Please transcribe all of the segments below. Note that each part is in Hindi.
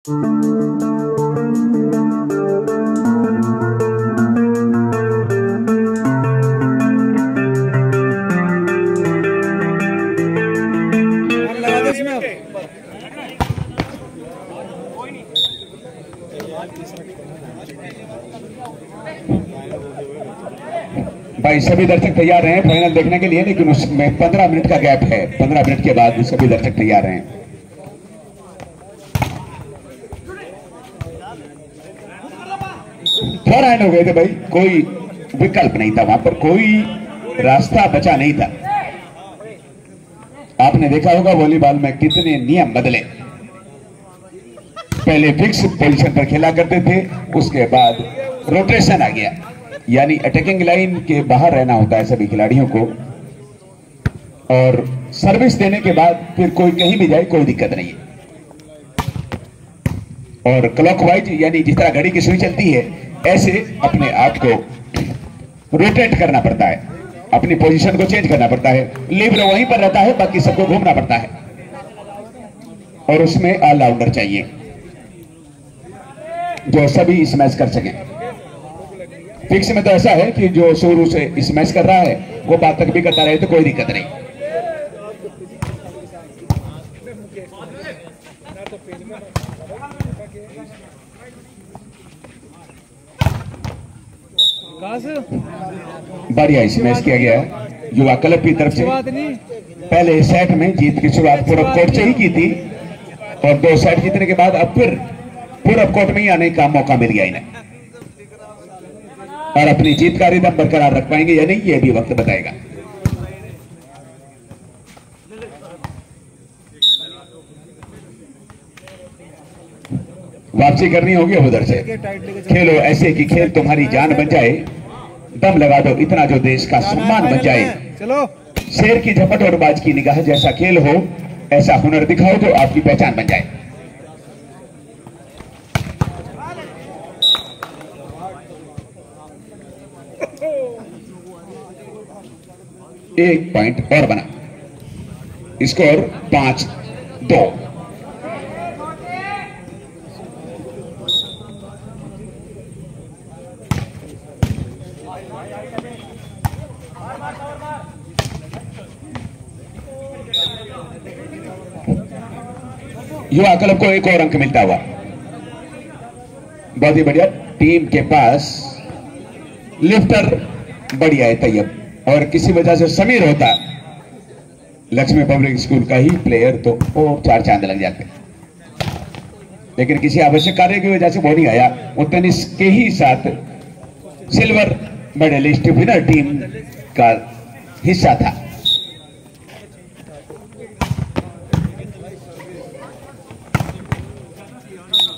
भाई सभी दर्शक तैयार हैं फाइनल देखने के लिए, लेकिन उसमें 15 मिनट का गैप है। 15 मिनट के बाद सभी दर्शक तैयार हैं। फोर हैंड हो गए थे भाई, कोई विकल्प नहीं था, वहां पर कोई रास्ता बचा नहीं था। आपने देखा होगा वॉलीबॉल में कितने नियम बदले। पहले फिक्स पोजीशन पर खेला करते थे, उसके बाद रोटेशन आ गया, यानी अटैकिंग लाइन के बाहर रहना होता है सभी खिलाड़ियों को, और सर्विस देने के बाद फिर कोई कहीं भी जाए कोई दिक्कत नहीं है। और क्लॉकवाइज यानी जिस तरह घड़ी की सुई चलती है ऐसे अपने आप को रोटेट करना पड़ता है, अपनी पोजीशन को चेंज करना पड़ता है। लिबर वहीं पर रहता है, बाकी सबको घूमना पड़ता है, और उसमें ऑलराउंडर चाहिए जो सभी स्मैश कर सके। फिक्स में तो ऐसा है कि जो शुरू से स्मैश कर रहा है वो बाद तक भी करता रहे तो कोई दिक्कत नहीं। बढ़िया स्मैश किया गया है युवा क्लब की तरफ से। पहले सेट में जीत की शुरुआत पूरब कोर्ट से ही की थी, और 2 सेट जीतने के बाद अब फिर पूरब कोर्ट में ही आने का मौका मिल गया इन्हें, और अपनी जीत का रिदम बरकरार रख पाएंगे या नहीं ये भी वक्त बताएगा। वापसी करनी होगी अब उधर से। खेलो ऐसे कि खेल तुम्हारी जान बन जाए, दम लगा दो इतना जो देश का सम्मान बन जाए। चलो शेर की झपट और बाज की निगाह जैसा खेल हो, ऐसा हुनर दिखाओ जो आपकी पहचान बन जाए। एक पॉइंट और बना, स्कोर 5-2। युवा क्लब को एक और अंक मिलता हुआ। बहुत ही बढ़िया, टीम के पास लिफ्टर बढ़िया है तैयब, और किसी वजह से समीर होता लक्ष्मी पब्लिक स्कूल का ही प्लेयर तो वो 4 चांद लग जाते, लेकिन किसी आवश्यक कार्य की वजह से वो नहीं आया। वो टेनिस के ही साथ सिल्वर मेडलिस्ट विनर टीम का हिस्सा था।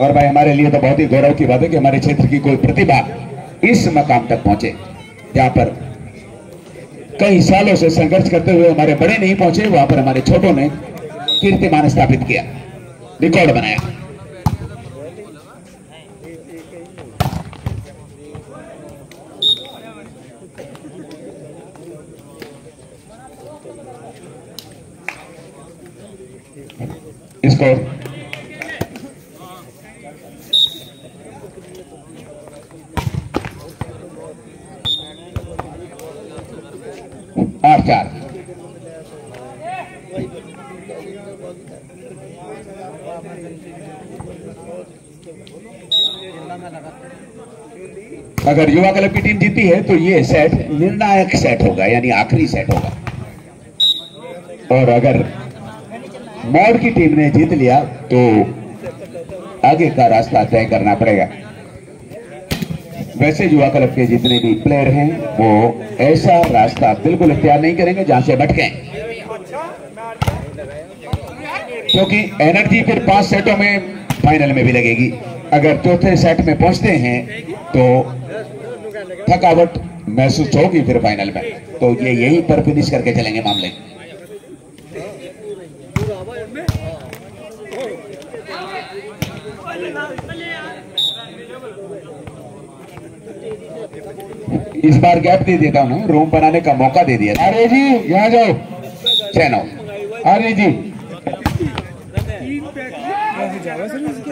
और भाई हमारे लिए तो बहुत ही गौरव की बात है कि हमारे क्षेत्र की कोई प्रतिभा इस मकाम तक पहुंचे, जहां पर कई सालों से संघर्ष करते हुए हमारे बड़े नहीं पहुंचे, वहां पर हमारे छोटों ने कीर्तिमान स्थापित किया, रिकॉर्ड बनाया। स्कोर 8-4। अगर युवा क्लब की टीम जीती है तो ये सेट निर्णायक सेट होगा, यानी आखिरी सेट होगा, और अगर मॉड की टीम ने जीत लिया तो आगे का रास्ता तय करना पड़ेगा। वैसे युवा क्लब के जितने भी प्लेयर हैं वो ऐसा रास्ता बिल्कुल इख्तियार नहीं करेंगे जहां से भटकें, क्योंकि एनर्जी फिर 5 सेटों में फाइनल में भी लगेगी। अगर चौथे सेट में पहुंचते हैं तो थकावट महसूस होगी फिर फाइनल में, तो ये यहीं पर फिनिश करके चलेंगे मामले। इस बार गैप दे देता हूं, रूम बनाने का मौका दे दिया। अरे जी यहाँ जाओ, चैनो अरे जी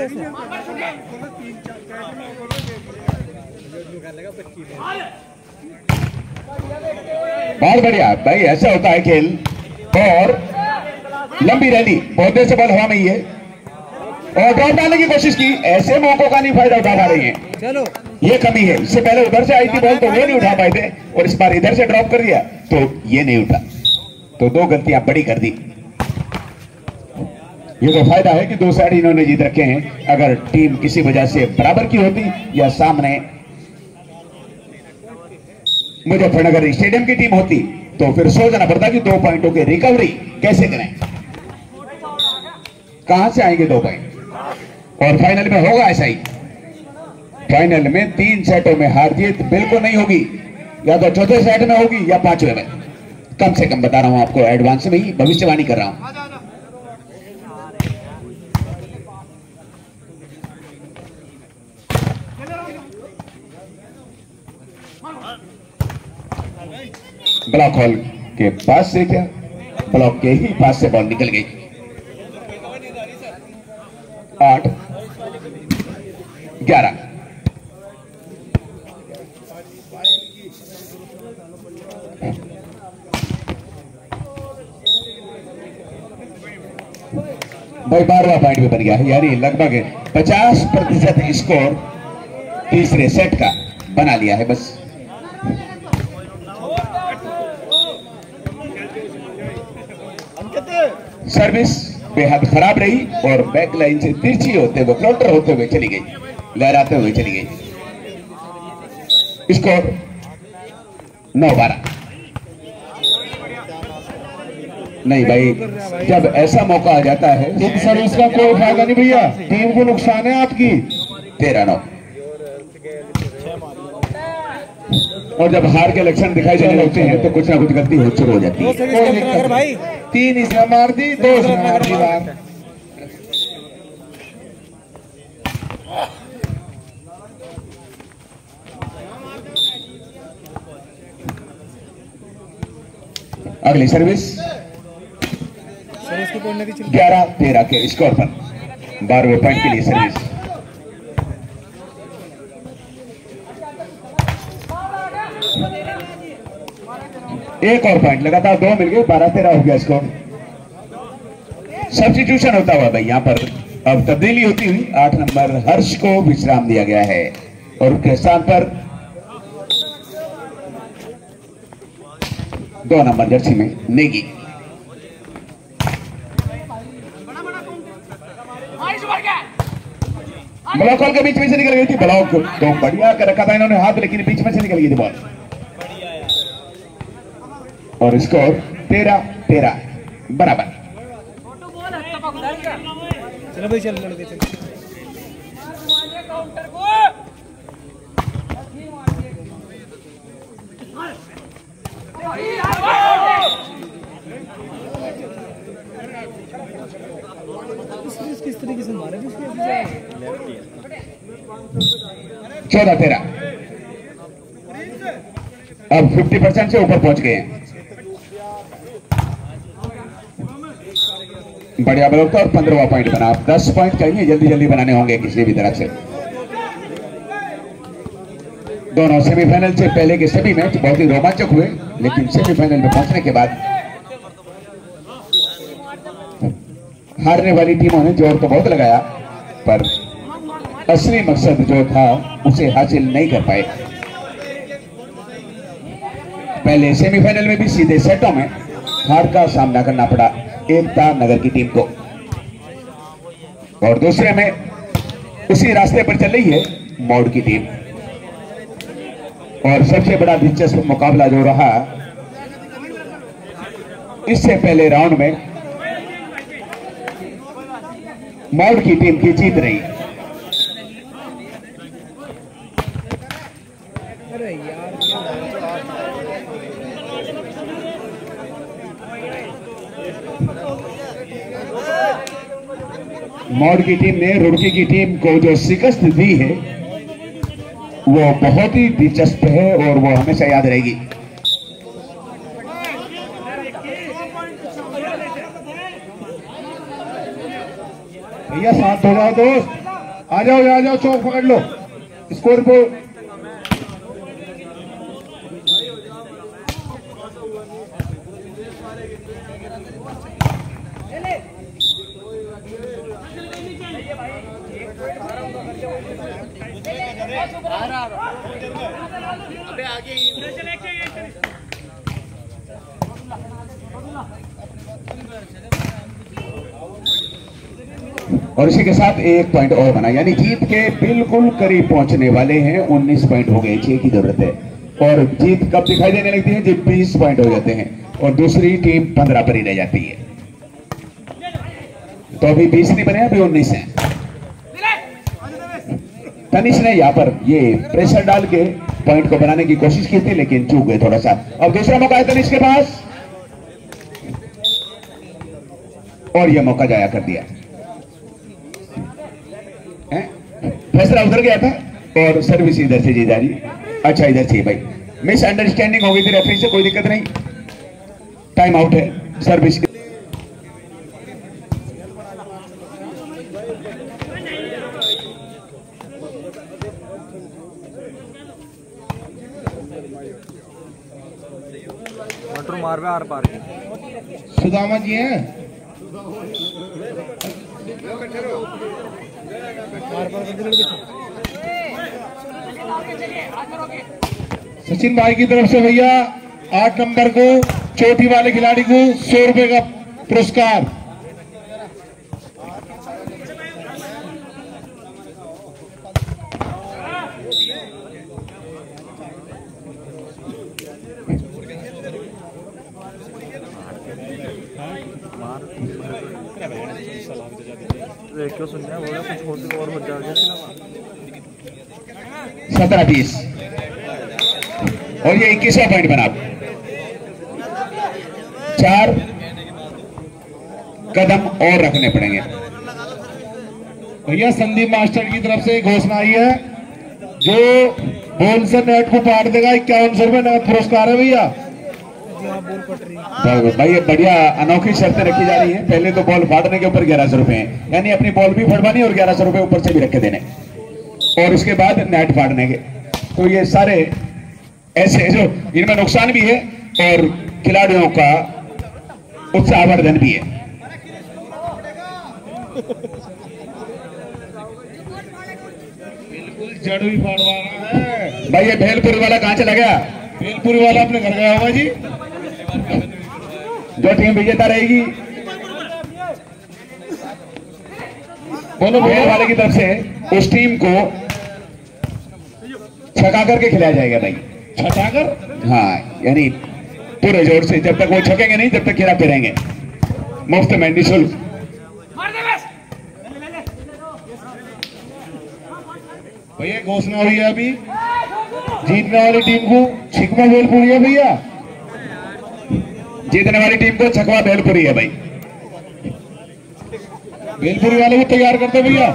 बहुत बढ़िया भाई, ऐसा होता है खेल। और लंबी रैली, बहुत देर से बॉल हवा में ही है और ड्रॉप डालने की कोशिश की, ऐसे मौकों का नहीं फायदा उठा पा रही है। चलो ये कमी है। इससे पहले उधर से आई थी बॉल तो वो नहीं उठा पाए थे और इस बार इधर से ड्रॉप कर दिया तो ये नहीं उठा, तो दो गलतियां बड़ी कर दी। ये तो फायदा है कि दो साइड इन्होंने जीत रखे हैं। अगर टीम किसी वजह से बराबर की होती या सामने मुजफ्फरनगर स्टेडियम की टीम होती तो फिर सोचना पड़ता कि 2 पॉइंटों की रिकवरी कैसे करें, कहां से आएंगे 2 पॉइंट। और फाइनल में होगा ऐसा ही। फाइनल में 3 सेटों में हार जीत बिल्कुल नहीं होगी, या तो चौथे सेट में होगी या 5वें में। कम से कम बता रहा हूं आपको, एडवांस में ही भविष्यवाणी कर रहा हूं। ब्लॉक हॉल के पास से, क्या ब्लॉक के ही पास से बॉल निकल गई। 8-11। भाई 12वां पॉइंट भी बन गया है, यानी लगभग 50% स्कोर तीसरे सेट का बना लिया है बस। सर्विस बेहद खराब रही और बैक लाइन से तिरछी होते हुए, फ्लोटर होते हुए चली गई, लहराते हुए चली गई। स्कोर 9-12। नहीं भाई, जब ऐसा मौका आ जाता है, सर्विस का कोई फायदा नहीं भैया, टीम को नुकसान है आपकी। 13-9। और जब हार के लक्षण दिखाई देने लगते हैं तो कुछ ना कुछ गलती हो शुरू हो जाती है। 3 इसने मार दी, 2 इसने मार दी बार। अगली सर्विस 11-13 के स्कोर पर 12वें पॉइंट के लिए सर्विस। एक और पॉइंट लगातार 2 मिल गए, 12-13 हो गया स्कोर। सब्स्टिट्यूशन होता हुआ भाई यहाँ पर अब तब्दीली होती हुई 8 नंबर हर्ष को विश्राम दिया गया है और उनके स्थान पर 2 नंबर जर्सी में नेगी। ब्लॉक हॉल के बीच में से निकल गई थी, ब्लॉक तो बढ़िया कर रखा था इन्होंने हाथ, लेकिन बीच में से निकल गई थी बॉल और स्कोर 13-13 बराबर। चलो भाई, चल किस तरीके से मारे 14-13। अब 50% से ऊपर पहुंच गए हैं। बढ़िया ब्लॉक था और 15वां पॉइंट बना। 10 पॉइंट चाहिए, जल्दी जल्दी बनाने होंगे किसी भी तरह से। दोनों सेमीफाइनल से पहले के सभी मैच बहुत ही रोमांचक हुए, लेकिन सेमीफाइनल में पहुंचने के बाद हारने वाली टीमों ने जोर तो बहुत लगाया पर असली मकसद जो था उसे हासिल नहीं कर पाए। पहले सेमीफाइनल में भी सीधे सेटों में हार का सामना करना पड़ा एकता नगर की टीम को, और दूसरे में उसी रास्ते पर चल रही है मौड़ की टीम। और सबसे बड़ा दिलचस्प मुकाबला जो रहा इससे पहले राउंड में मौड़ की टीम की जीत रही। अरे यार, मौड़ की टीम ने रुड़की की टीम को जो शिकस्त दी है वो बहुत ही दिलचस्प है और वो हमेशा याद रहेगी। भैया साथ हो जाओ दोस्त। आ जाओ चौक पकड़ लो स्कोर को। और इसी के साथ एक पॉइंट और बना, यानी जीत के बिल्कुल करीब पहुंचने वाले हैं। 19 पॉइंट हो गए, 6 की जरूरत है। और जीत कब दिखाई देने लगती है जब 20 पॉइंट हो जाते हैं और दूसरी टीम 15 पर ही रह जाती है। तो अभी 20 नहीं बने, अभी 19 है। तनिष ने यहाँ पर ये प्रेशर डाल के पॉइंट को बनाने की कोशिश की थी, लेकिन चूक गए थोड़ा सा। अब दूसरा मौका है तनिष के पास और यह मौका जाया कर दिया। फैसला उधर गया था और सर्विस इधर से जी जा रही। अच्छा इधर से भाई, मिसअंडरस्टैंडिंग हो गई थी रेफरी से, कोई दिक्कत नहीं, टाइम आउट है सर्विस। मटर मार आर पार सुदामा जी हैं सचिन भाई की तरफ से भैया 8 नंबर को चोटी वाले खिलाड़ी को 100 रुपए का पुरस्कार। क्यों सुन रहा है कुछ होती और हो जाएगा 17-20 और ये 21वां पॉइंट बना। 4 कदम और रखने पड़ेंगे। भैया संदीप मास्टर की तरफ से घोषणा आई है, जो बॉल से नेट को पार देगा 5100 रुपए नगद पुरस्कार है भैया। भाई ये बढ़िया अनोखी शर्तें रखी जा रही हैं। पहले तो बॉल फाड़ने के ऊपर 1100 रुपए है, यानी अपनी बॉल भी फड़वानी और 1100 रुपए ऊपर से भी रखे देने, और इसके बाद नेट फाड़ने के। तो ये सारे ऐसे जो इनमें नुकसान भी है और खिलाड़ियों का उत्साहवर्धन भी है। बिल्कुल जड़ भी फाड़वा रहा है भाई। ये भेलपुरी वाला कहां चला गया? भेलपुरी वाला अपने घर गया होगा जी। जो टीम विजेता रहेगी दोनों भेल वाले की तरफ से उस टीम को छका करके खिलाया जाएगा भाई। छटाकर? हाँ, यानी पूरे जोर से, जब तक वो छकेंगे नहीं तब तक खिला फिरेंगे मुफ्त में निःशुल्क। भैया घोषणा हुई है अभी, जीतने वाली टीम को छिकमा भेलपुरी है भैया। जीतने वाली टीम को छकवा भेलपुरी है भाई। भेलपुरी वाले को तैयार करते भैया।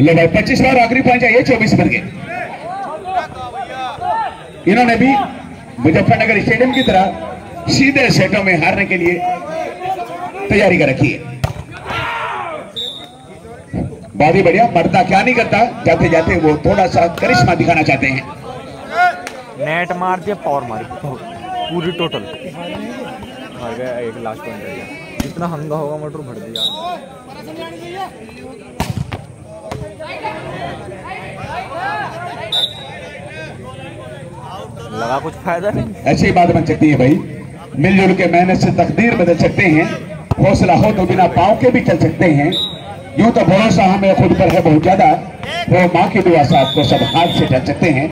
लो भाई 25 बार आखिरी पॉइंट चाहिए 24 बन गए। इन्होंने भी मुजफ्फरनगर स्टेडियम की तरह सीधे सेटों में हारने के लिए तैयारी कर रखी है। बहुत ही बढ़िया। मरता क्या नहीं करता, जाते जाते वो थोड़ा सा करिश्मा दिखाना चाहते हैं। नेट मार दिया, पावर मारी पूरी टोटल हार गया। एक लास्ट पॉइंट रह गया, जितना हंगा होगा मटर भर दिया। लगा कुछ फायदा नहीं। ऐसी बात बन सकती है भाई, मिलजुल के मेहनत से तकदीर बदल सकते हैं। हौसला हो तो बिना पाँव के भी चल सकते हैं। यूं तो भरोसा हमें खुद पर है बहुत ज्यादा, वो माँ की दुआ से आपको सब हाथ से चल सकते हैं।